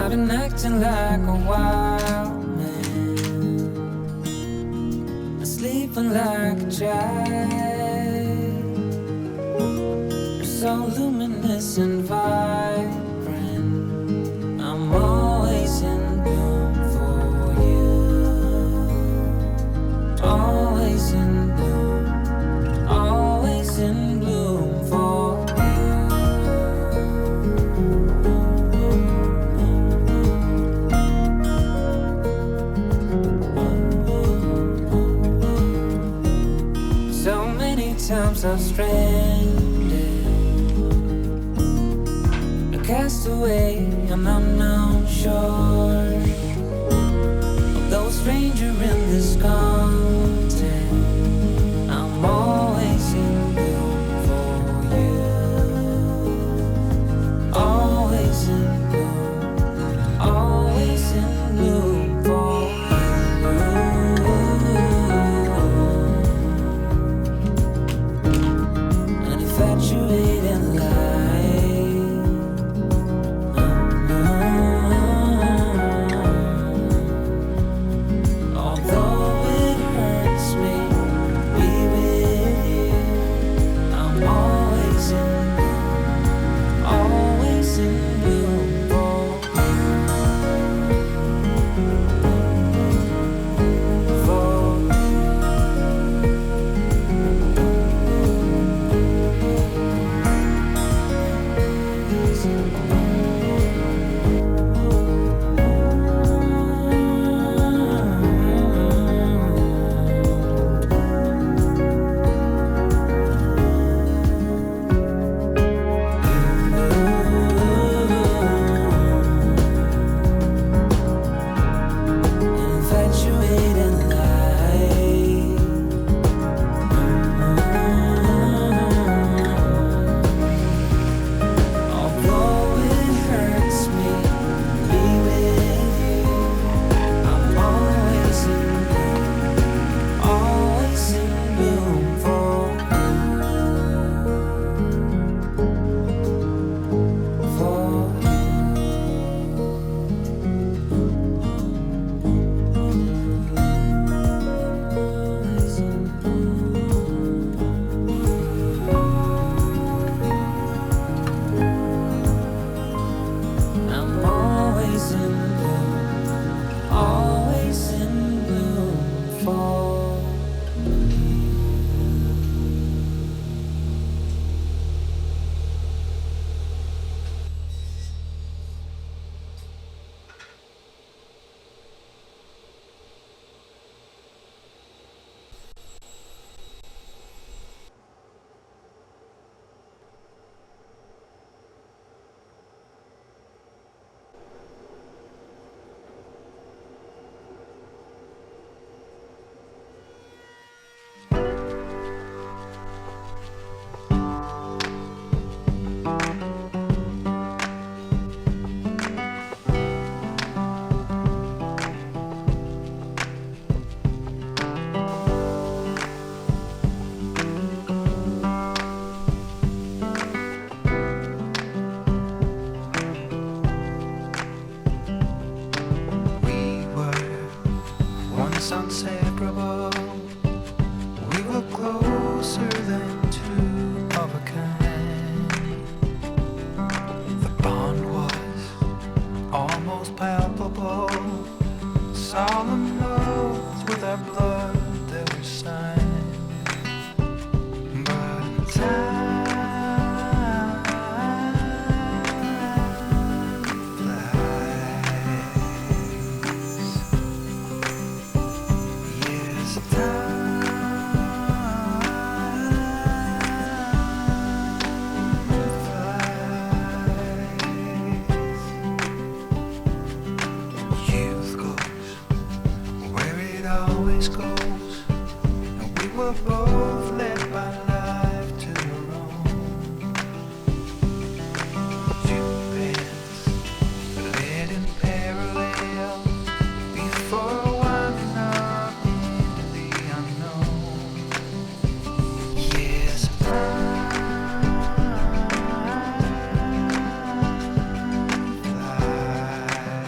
I've been acting like a wild man, sleeping like a child. You're so luminous and vibrant. I'm always in bloom for you. Always in bloom. Always in bloom for times I've stranded, a castaway on unknown shore. Although a stranger in this continent, I'm always in bloom for you. Always in bloom, always in bloom for infatuated light. Although it hurts me, be with you. I'm always in bloom, always in bloom for inseparable. We were closer than two of a kind. The bond was almost palpable. Solemn oaths with our blood that were signed. But in time flies. Yes, time flies. Youth goes where it always goes, and we were both led by life to the wrong. Two paths led in parallel before winding up into the unknown. Yes, time flies.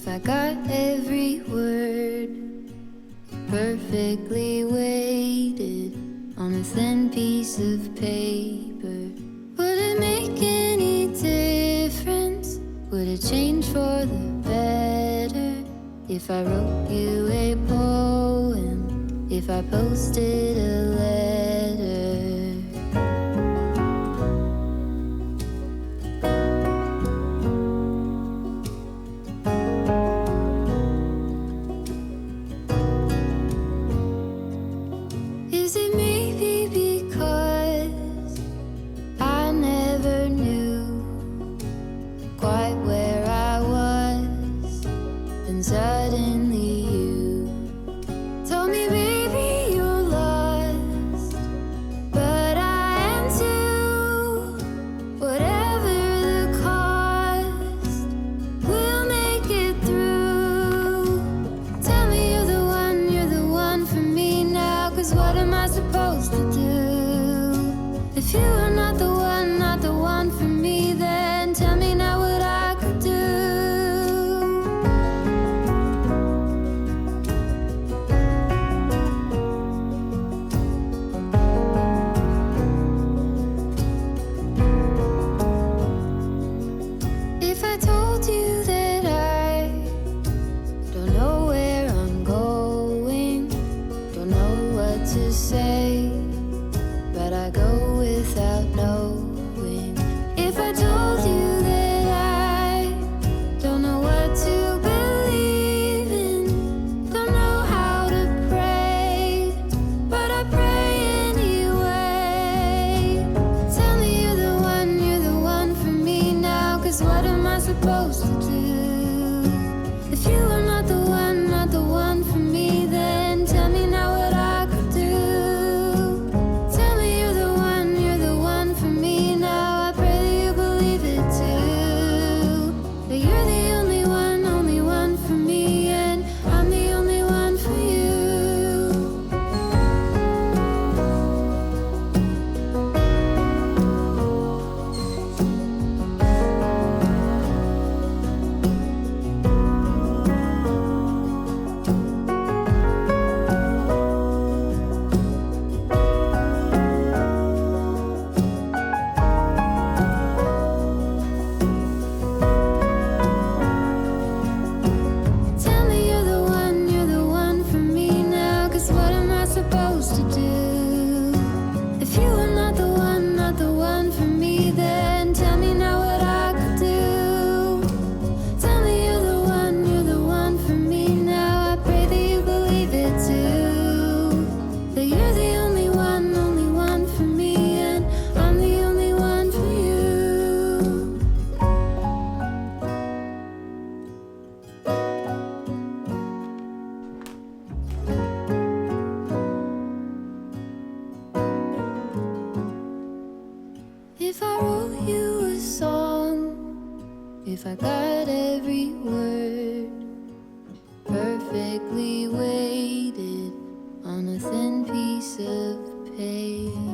If I got every word perfectly weighted on a thin piece of paper, would it make any difference? Would it change for the better if I wrote you a poem, if I posted a letter? Is it maybe because I never knew quite where I was, and suddenly you told me, baby, you're lost, but I am too. Whatever the cost, we'll make it through. Tell me you're the one for me now, 'cause what am I supposed to do? If you are not the one for me, then tell me now what I could do. If I told you that I don't know where I'm going, don't know what to say, but I go without knowing. If I told you that I don't know what to believe in, don't know how to pray, but I pray anyway. Tell me you're the one for me now, 'cause what am I supposed to do? If you are not the one for me, then tell me now what I could do. Tell me you're the one for me now. I pray that you believe it too. That you're the only one for me, and I'm the only one for you. Tell me you're the one for me now, 'cause what am I supposed to do? If you are not the one for me, then tell me now what I could do. Tell me you're the one for me now. I pray that you believe it too. That you're the only one for me, and I'm the only one for you. If I wrote you a song, if I got every word perfectly weighted on a thin piece of paper,